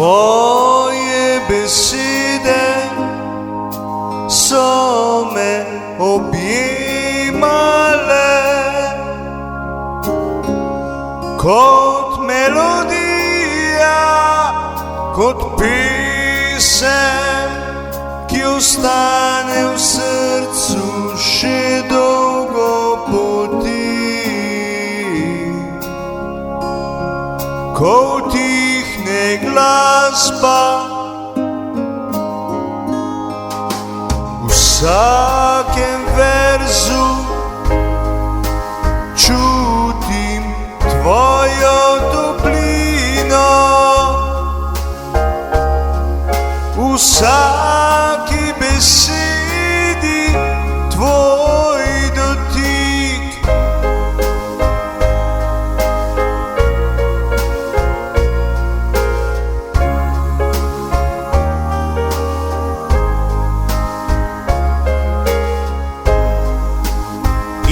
Tvoje besede so me objemale kot melodija, kot pesem, ki ostane v srcu še dolgo poti. Ko utihne glasba, v vsakem verzu čutim tvojo toplino, v vsaki besedi tvoj dotik.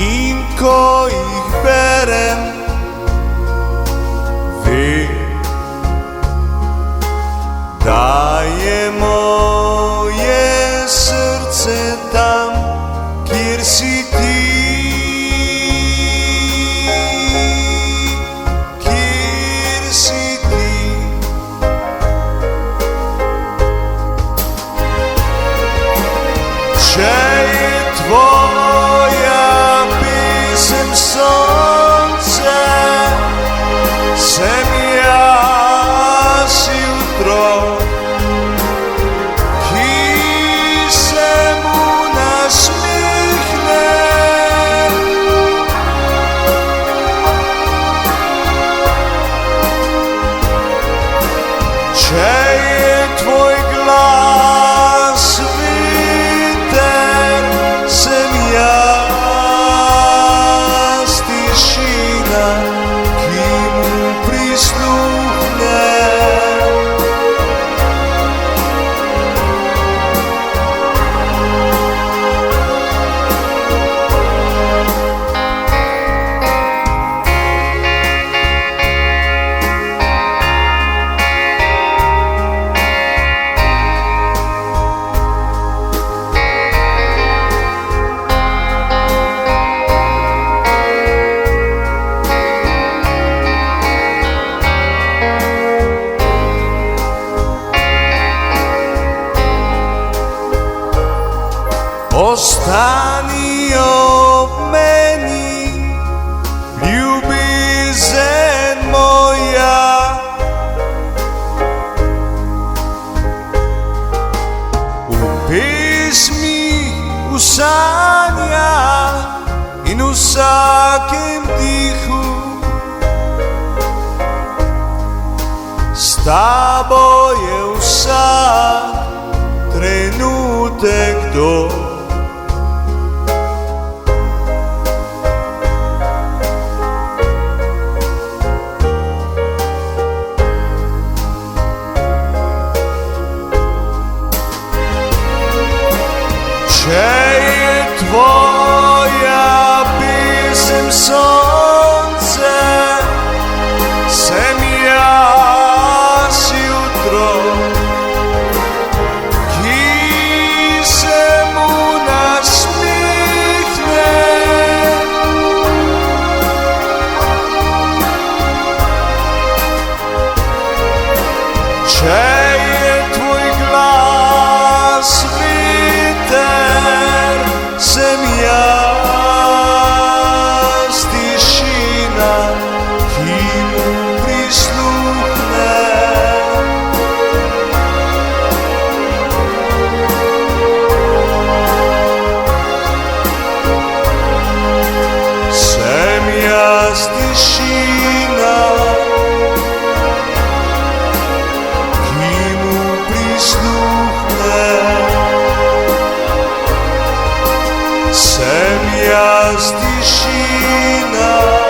In ko jih berem, vem, da je moje srce tam, kjer si ti, kjer si ti. Če je tvoja pesem sonce, sem jaz jutro, ki se mu nasmehne. Če je tvoj glas veter, sem jaz tišina, ki mu prisluhne. Ostani ob meni, ljubezen moja, v pesmi, v sanjah in v vsakem dihu. S tabo je vsak trenutek dober. Če je tvoja pesem sonce, sem jaz jutro, ki se mu nasmehne. Če je tvoj glas veter, sem jaz tišina, ki mu prisluhne. Sem jaz tišina, ki mu prisluhne. Sem jaz tišina.